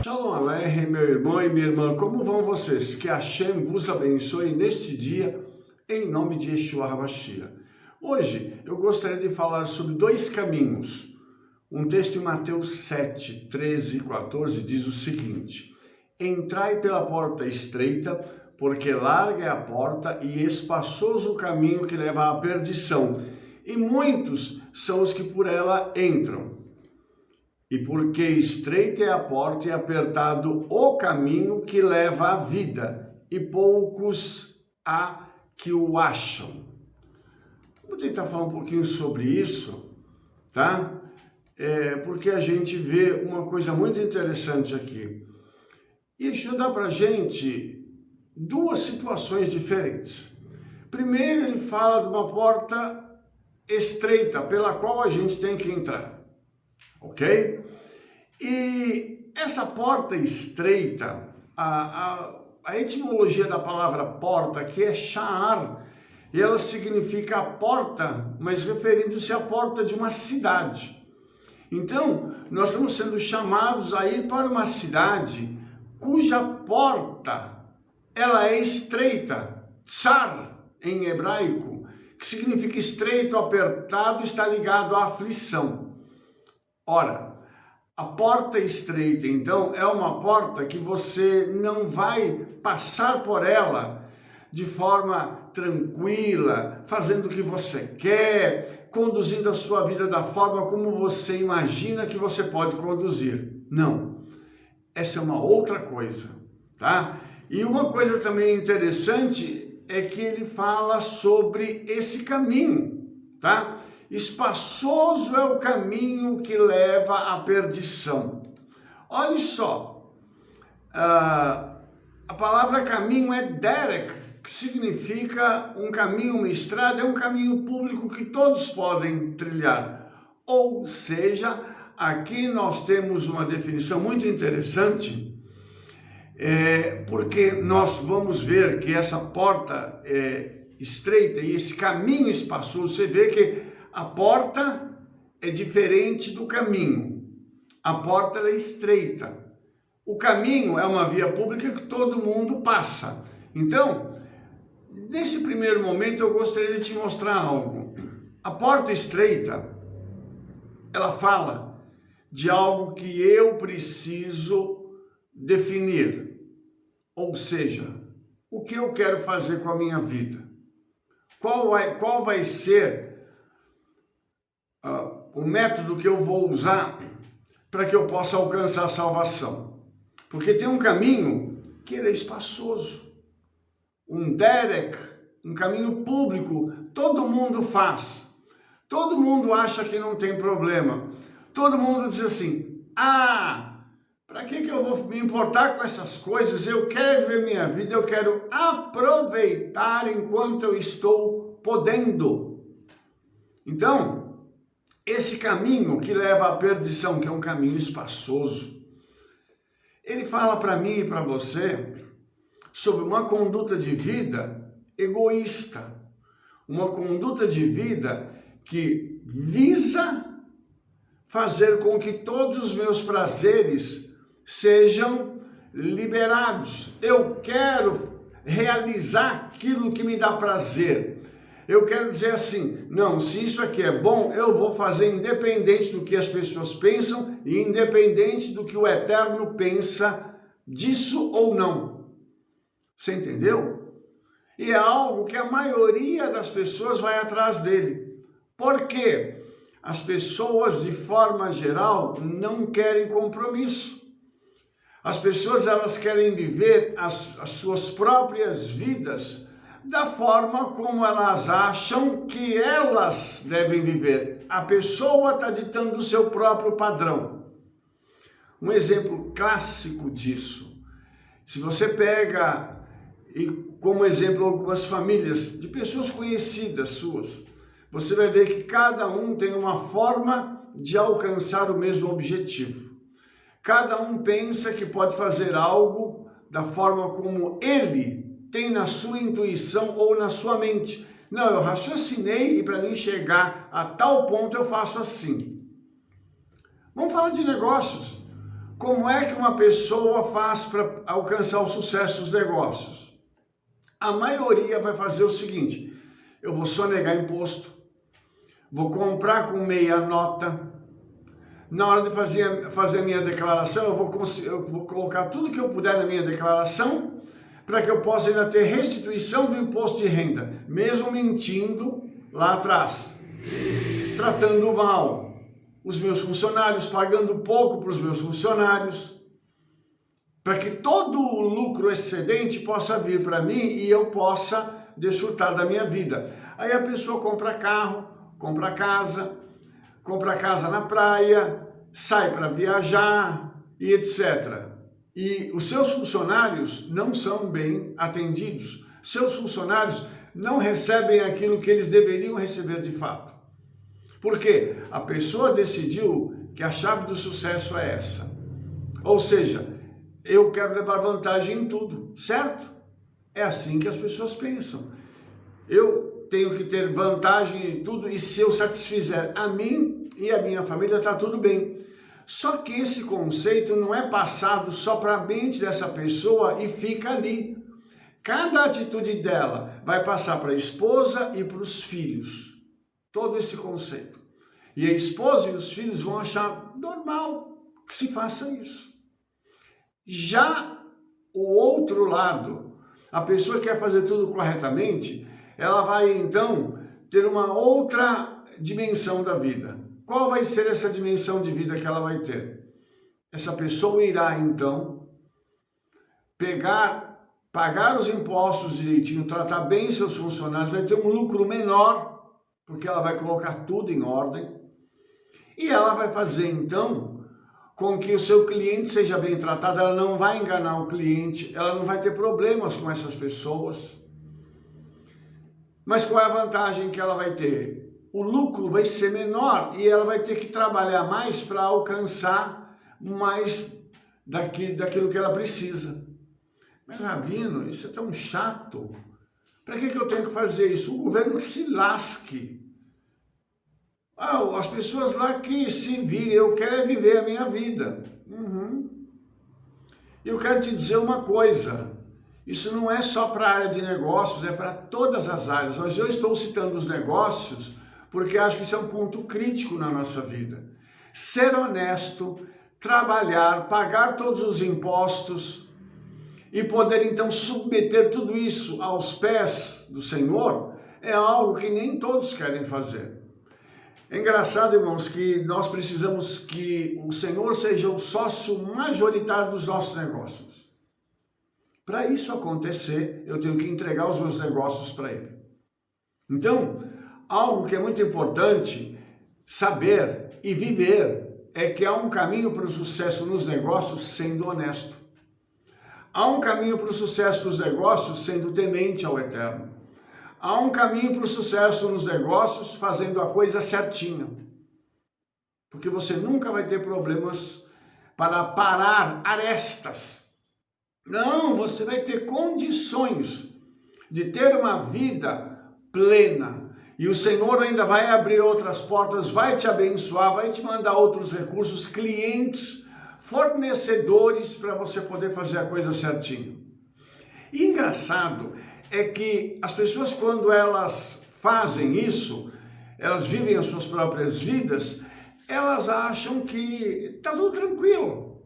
Shalom Aleichem, meu irmão e minha irmã, como vão vocês? Que Hashem vos abençoe neste dia, em nome de Yeshua HaMashiach. Hoje eu gostaria de falar sobre dois caminhos. Um texto em Mateus 7, 13 e 14 diz o seguinte: Entrai pela porta estreita, porque larga é a porta e espaçoso o caminho que leva à perdição, e muitos são os que por ela entram. E porque estreita é a porta e apertado o caminho que leva à vida, e poucos há que o acham. Vou tentar falar um pouquinho sobre isso, tá? Porque a gente vê uma coisa muito interessante aqui. Isso dá pra gente duas situações diferentes. Primeiro, ele fala de uma porta estreita pela qual a gente tem que entrar. Ok? E essa porta estreita, a etimologia da palavra porta aqui é sha'ar, e ela significa a porta, mas referindo-se à porta de uma cidade. Então, nós estamos sendo chamados a ir para uma cidade cuja porta, ela é estreita, tsar em hebraico, que significa estreito, apertado, está ligado à aflição. Ora, a porta estreita, então, é uma porta que você não vai passar por ela de forma tranquila, fazendo o que você quer, conduzindo a sua vida da forma como você imagina que você pode conduzir. Não. Essa é uma outra coisa, tá? E uma coisa também interessante é que ele fala sobre esse caminho, tá? Espaçoso é o caminho que leva à perdição. Olha só, a palavra caminho é derek, que significa um caminho, uma estrada, é um caminho público que todos podem trilhar. Ou seja, aqui nós temos uma definição muito interessante, porque nós vamos ver que essa porta estreita e esse caminho espaçoso, você vê que a porta é diferente do caminho. A porta é estreita. O caminho é uma via pública que todo mundo passa. Então, nesse primeiro momento eu gostaria de te mostrar algo. A porta estreita, ela fala de algo que eu preciso definir. Ou seja, o que eu quero fazer com a minha vida? Qual vai ser o método que eu vou usar para que eu possa alcançar a salvação? Porque tem um caminho que ele é espaçoso, um derek, um caminho público, todo mundo faz, todo mundo acha que não tem problema, todo mundo diz assim, para que eu vou me importar com essas coisas? Eu quero ver minha vida, eu quero aproveitar enquanto eu estou podendo. Então, esse caminho que leva à perdição, que é um caminho espaçoso, ele fala para mim e para você sobre uma conduta de vida egoísta, uma conduta de vida que visa fazer com que todos os meus prazeres sejam liberados. Eu quero realizar aquilo que me dá prazer. Eu quero dizer assim, não, se isso aqui é bom, eu vou fazer independente do que as pessoas pensam e independente do que o Eterno pensa disso ou não. Você entendeu? E é algo que a maioria das pessoas vai atrás dele. Por quê? As pessoas, de forma geral, não querem compromisso. As pessoas, elas querem viver as suas próprias vidas da forma como elas acham que elas devem viver. A pessoa está ditando o seu próprio padrão. Um exemplo clássico disso, se você pega como exemplo algumas famílias de pessoas conhecidas suas, você vai ver que cada um tem uma forma de alcançar o mesmo objetivo. Cada um pensa que pode fazer algo da forma como ele tem na sua intuição ou na sua mente. Não, eu raciocinei e para mim chegar a tal ponto eu faço assim. Vamos falar de negócios. como é que uma pessoa faz para alcançar o sucesso dos negócios? A maioria vai fazer o seguinte: eu vou sonegar imposto, vou comprar com meia nota, na hora de fazer a minha declaração, eu vou colocar tudo que eu puder na minha declaração, para que eu possa ainda ter restituição do imposto de renda, mesmo mentindo lá atrás, tratando mal os meus funcionários, pagando pouco para os meus funcionários, para que todo o lucro excedente possa vir para mim e eu possa desfrutar da minha vida. Aí a pessoa compra carro, compra casa na praia, sai para viajar e etc. E os seus funcionários não são bem atendidos. Seus funcionários não recebem aquilo que eles deveriam receber de fato. Por quê? A pessoa decidiu que a chave do sucesso é essa. Ou seja, eu quero levar vantagem em tudo, certo? É assim que as pessoas pensam. Eu tenho que ter vantagem em tudo e se eu satisfizer a mim e a minha família, está tudo bem. Só que esse conceito não é passado só para a mente dessa pessoa e fica ali. Cada atitude dela vai passar para a esposa e para os filhos. Todo esse conceito. E a esposa e os filhos vão achar normal que se faça isso. Já o outro lado, a pessoa que quer fazer tudo corretamente, ela vai então ter uma outra dimensão da vida. Qual vai ser essa dimensão de vida que ela vai ter? Essa pessoa irá então pagar os impostos direitinho, tratar bem seus funcionários, vai ter um lucro menor, porque ela vai colocar tudo em ordem, e ela vai fazer então com que o seu cliente seja bem tratado, ela não vai enganar o cliente, ela não vai ter problemas com essas pessoas. Mas qual é a vantagem que ela vai ter? O lucro vai ser menor e ela vai ter que trabalhar mais para alcançar mais daquilo que ela precisa. Mas, Rabino, isso é tão chato. Para que eu tenho que fazer isso? O governo que se lasque. As pessoas lá que se virem, eu quero viver a minha vida. Eu quero te dizer uma coisa. Isso não é só para a área de negócios, é para todas as áreas. Mas eu estou citando os negócios porque acho que isso é um ponto crítico na nossa vida. Ser honesto, trabalhar, pagar todos os impostos e poder então submeter tudo isso aos pés do Senhor é algo que nem todos querem fazer. É engraçado, irmãos, que nós precisamos que o Senhor seja o sócio majoritário dos nossos negócios. Para isso acontecer, eu tenho que entregar os meus negócios para Ele. Então, algo que é muito importante saber e viver é que há um caminho para o sucesso nos negócios sendo honesto. Há um caminho para o sucesso nos negócios sendo temente ao Eterno. Há um caminho para o sucesso nos negócios fazendo a coisa certinha. Porque você nunca vai ter problemas para parar arestas. Não, você vai ter condições de ter uma vida plena. E o Senhor ainda vai abrir outras portas, vai te abençoar, vai te mandar outros recursos, clientes, fornecedores para você poder fazer a coisa certinho. E engraçado é que as pessoas, quando elas fazem isso, elas vivem as suas próprias vidas, elas acham que está tudo tranquilo.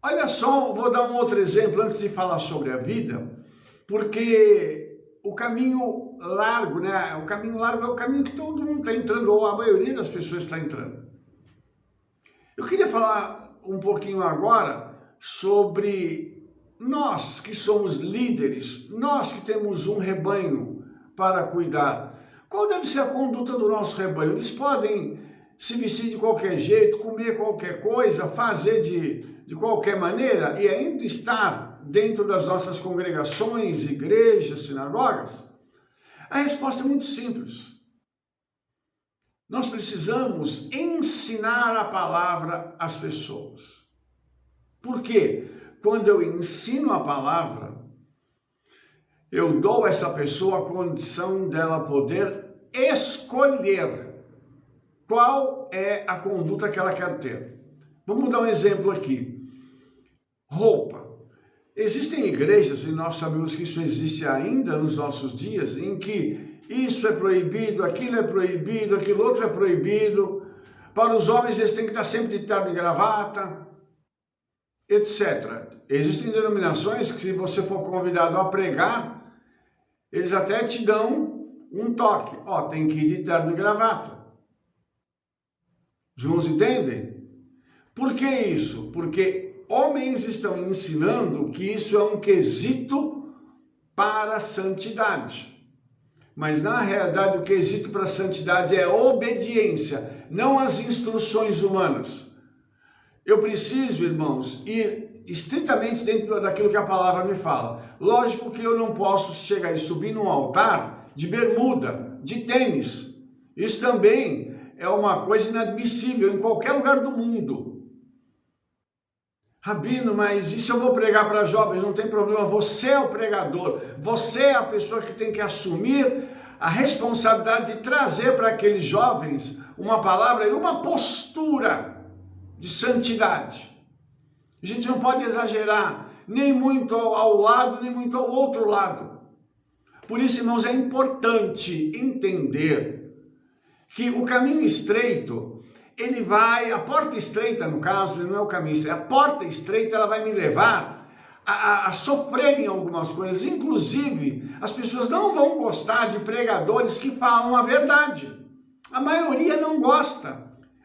Olha só, vou dar um outro exemplo antes de falar sobre a vida, porque o caminho largo, né? O caminho largo é o caminho que todo mundo está entrando, ou a maioria das pessoas está entrando. Eu queria falar um pouquinho agora sobre nós que somos líderes, nós que temos um rebanho para cuidar. Qual deve ser a conduta do nosso rebanho? Eles podem se vestir de qualquer jeito, comer qualquer coisa, fazer de qualquer maneira e ainda estar dentro das nossas congregações, igrejas, sinagogas? A resposta é muito simples. Nós precisamos ensinar a palavra às pessoas. Por quê? Quando eu ensino a palavra, eu dou a essa pessoa a condição dela poder escolher qual é a conduta que ela quer ter. Vamos dar um exemplo aqui. Roupa. Existem igrejas, e nós sabemos que isso existe ainda nos nossos dias, em que isso é proibido, aquilo é proibido, aquilo outro é proibido. Para os homens eles têm que estar sempre de terno e gravata, etc. Existem denominações que, se você for convidado a pregar, eles até te dão um toque. Ó, tem que ir de terno e gravata. Os irmãos entendem? Por que isso? Porque homens estão ensinando que isso é um quesito para a santidade. Mas na realidade o quesito para a santidade é obediência, não as instruções humanas. Eu preciso, irmãos, ir estritamente dentro daquilo que a palavra me fala. Lógico que eu não posso chegar e subir num altar de bermuda, de tênis. Isso também é uma coisa inadmissível em qualquer lugar do mundo. Rabino, mas isso eu vou pregar para jovens, não tem problema, você é o pregador, você é a pessoa que tem que assumir a responsabilidade de trazer para aqueles jovens uma palavra e uma postura de santidade. A gente não pode exagerar, nem muito ao lado, nem muito ao outro lado. Por isso, irmãos, é importante entender que o caminho estreito, ele vai, a porta estreita, no caso, ele não é o caminho estreito, a porta estreita, ela vai me levar a sofrer em algumas coisas. Inclusive, as pessoas não vão gostar de pregadores que falam a verdade. A maioria não gosta.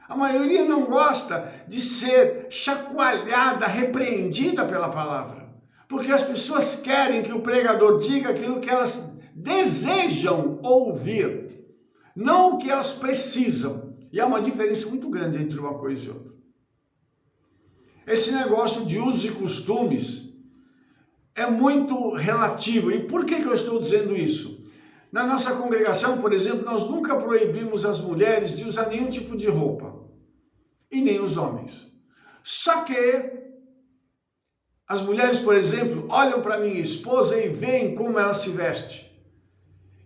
A maioria não gosta de ser chacoalhada, repreendida pela palavra. Porque as pessoas querem que o pregador diga aquilo que elas desejam ouvir, não o que elas precisam. E há uma diferença muito grande entre uma coisa e outra. Esse negócio de usos e costumes é muito relativo. E por que eu estou dizendo isso? Na nossa congregação, por exemplo, nós nunca proibimos as mulheres de usar nenhum tipo de roupa. E nem os homens. Só que as mulheres, por exemplo, olham para minha esposa e veem como ela se veste.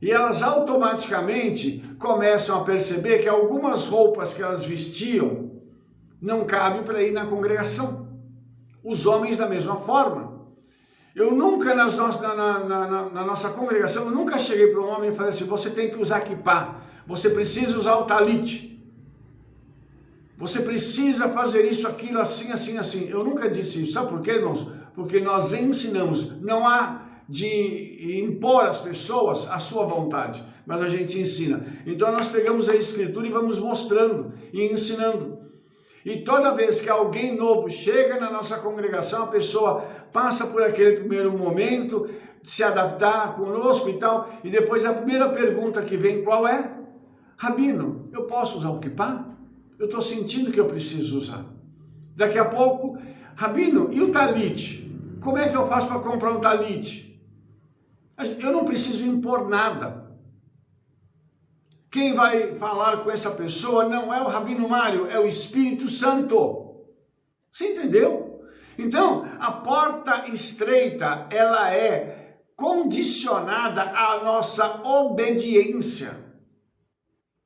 E elas automaticamente começam a perceber que algumas roupas que elas vestiam não cabem para ir na congregação. Os homens da mesma forma. Eu nunca, na nossa congregação, eu nunca cheguei para um homem e falei assim, você tem que usar kippá, você precisa usar o talite, você precisa fazer isso, aquilo, assim, assim, assim. Eu nunca disse isso. Sabe por quê, irmãos? Porque nós ensinamos, não há de impor às pessoas a sua vontade, mas a gente ensina. Então nós pegamos a escritura e vamos mostrando e ensinando. E toda vez que alguém novo chega na nossa congregação, a pessoa passa por aquele primeiro momento, de se adaptar conosco e tal, e depois a primeira pergunta que vem, qual é? Rabino, eu posso usar o kippá? Eu estou sentindo que eu preciso usar. Daqui a pouco, Rabino, e o talite? Como é que eu faço para comprar um talite? Eu não preciso impor nada. Quem vai falar com essa pessoa não é o Rabino Mário, é o Espírito Santo. Você entendeu? Então, a porta estreita, ela é condicionada à nossa obediência.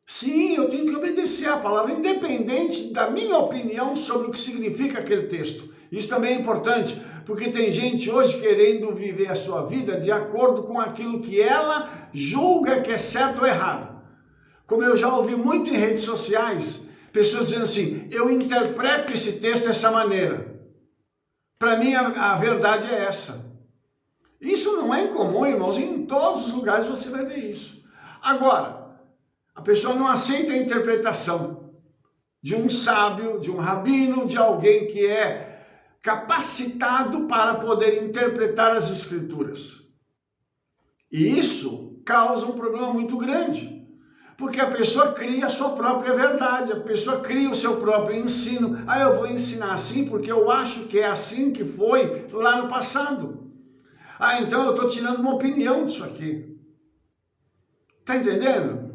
Sim, eu tenho que obedecer a palavra, independente da minha opinião sobre o que significa aquele texto. Isso também é importante, porque tem gente hoje querendo viver a sua vida de acordo com aquilo que ela julga que é certo ou errado. Como eu já ouvi muito em redes sociais, pessoas dizendo assim, eu interpreto esse texto dessa maneira. Para mim a verdade é essa. Isso não é incomum, irmãos, em todos os lugares você vai ver isso. Agora, a pessoa não aceita a interpretação de um sábio, de um rabino, de alguém que é capacitado para poder interpretar as escrituras. E isso causa um problema muito grande, porque a pessoa cria a sua própria verdade, a pessoa cria o seu próprio ensino. Ah, eu vou ensinar assim porque eu acho que é assim que foi lá no passado. Ah, então eu estou tirando uma opinião disso aqui. Está entendendo?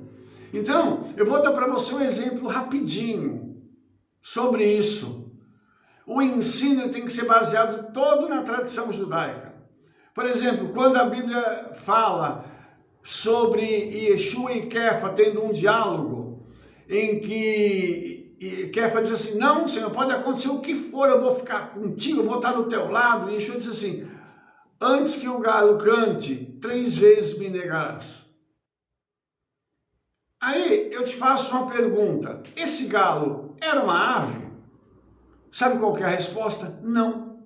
Então, eu vou dar para você um exemplo rapidinho sobre isso. O ensino tem que ser baseado todo na tradição judaica. Por exemplo, quando a Bíblia fala sobre Yeshua e Kefa tendo um diálogo em que e quer fazer assim, não, Senhor, pode acontecer o que for, eu vou ficar contigo, eu vou estar do teu lado. E Yeshua diz assim, antes que o galo cante, 3 vezes me negarás. Aí eu te faço uma pergunta, esse galo era uma ave? Sabe qual que é a resposta? Não.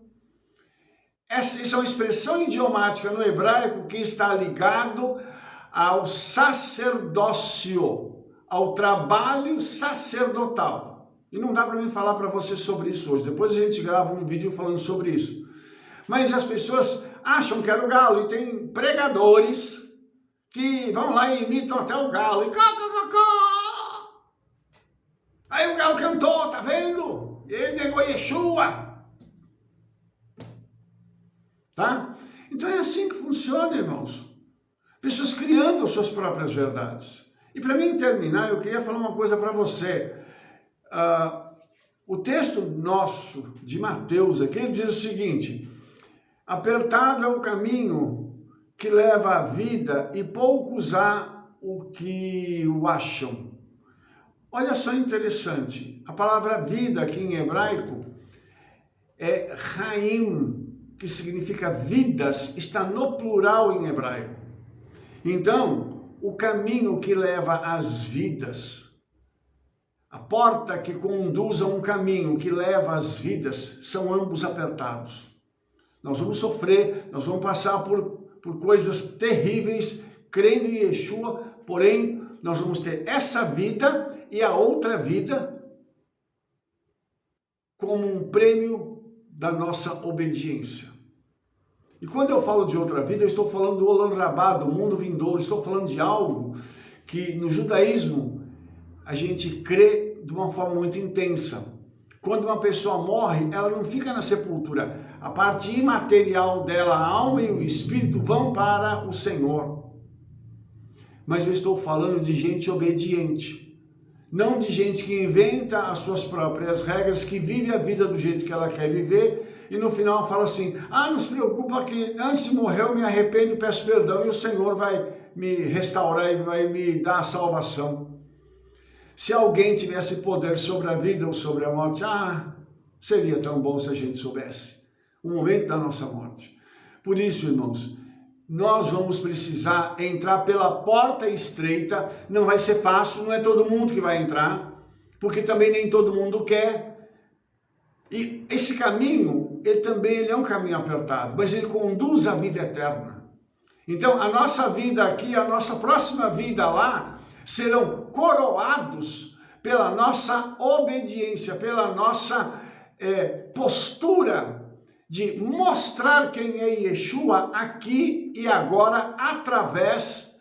Essa é uma expressão idiomática no hebraico que está ligado ao sacerdócio, ao trabalho sacerdotal. E não dá para mim falar para você sobre isso hoje. Depois a gente grava um vídeo falando sobre isso. Mas as pessoas acham que era o galo e tem pregadores que vão lá e imitam até o galo. E aí o galo cantou, tá vendo? Ele negou Yeshua. Tá? Então é assim que funciona, irmãos. Pessoas criando as suas próprias verdades. E para mim terminar, eu queria falar uma coisa para você. O texto nosso de Mateus aqui, ele diz o seguinte, apertado é o caminho que leva à vida e poucos há o que o acham. Olha só interessante, a palavra vida aqui em hebraico é Chaim, que significa vidas, está no plural em hebraico. Então, o caminho que leva às vidas, a porta que conduz a um caminho que leva às vidas, são ambos apertados. Nós vamos sofrer, nós vamos passar por coisas terríveis, crendo em Yeshua, porém, nós vamos ter essa vida e a outra vida como um prêmio da nossa obediência. E quando eu falo de outra vida, eu estou falando do Olam Rabá, do mundo vindouro, estou falando de algo que no judaísmo a gente crê de uma forma muito intensa. Quando uma pessoa morre, ela não fica na sepultura. A parte imaterial dela, a alma e o espírito vão para o Senhor. Mas eu estou falando de gente obediente. Não de gente que inventa as suas próprias regras, que vive a vida do jeito que ela quer viver, e no final fala assim, não se preocupa que antes de morrer eu me arrependo e peço perdão, e o Senhor vai me restaurar e vai me dar a salvação. Se alguém tivesse poder sobre a vida ou sobre a morte, seria tão bom se a gente soubesse o momento da nossa morte. Por isso, irmãos, nós vamos precisar entrar pela porta estreita, não vai ser fácil, não é todo mundo que vai entrar, porque também nem todo mundo quer. E esse caminho, ele é um caminho apertado, mas ele conduz à vida eterna. Então, a nossa vida aqui, a nossa próxima vida lá, serão coroados pela nossa obediência, pela nossa postura de mostrar quem é Yeshua aqui e agora através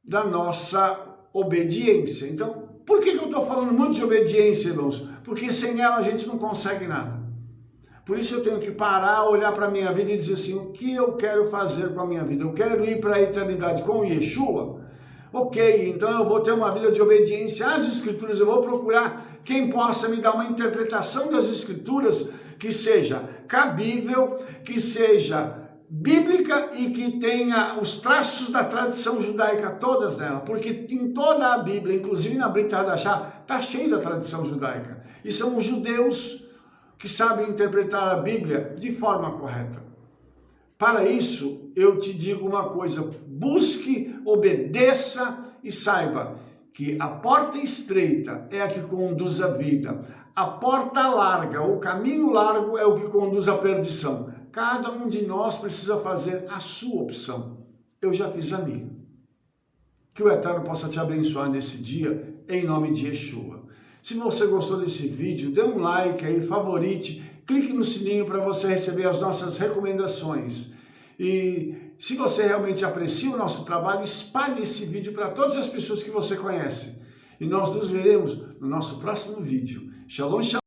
da nossa obediência. Então, por que eu estou falando muito de obediência, irmãos? Porque sem ela a gente não consegue nada. Por isso eu tenho que parar, olhar para a minha vida e dizer assim, o que eu quero fazer com a minha vida? Eu quero ir para a eternidade com Yeshua? Ok, então eu vou ter uma vida de obediência às Escrituras, eu vou procurar quem possa me dar uma interpretação das Escrituras que seja cabível, que seja bíblica e que tenha os traços da tradição judaica todas nela, porque em toda a Bíblia, inclusive na Brit Hadashah, está cheio da tradição judaica. E são os judeus que sabem interpretar a Bíblia de forma correta. Para isso, eu te digo uma coisa, busque, obedeça e saiba que a porta estreita é a que conduz à vida. A porta larga, o caminho largo é o que conduz à perdição. Cada um de nós precisa fazer a sua opção. Eu já fiz a minha. Que o Eterno possa te abençoar nesse dia, em nome de Yeshua. Se você gostou desse vídeo, dê um like aí, favorite, clique no sininho para você receber as nossas recomendações. E se você realmente aprecia o nosso trabalho, espalhe esse vídeo para todas as pessoas que você conhece. E nós nos veremos no nosso próximo vídeo. Shalom, shalom.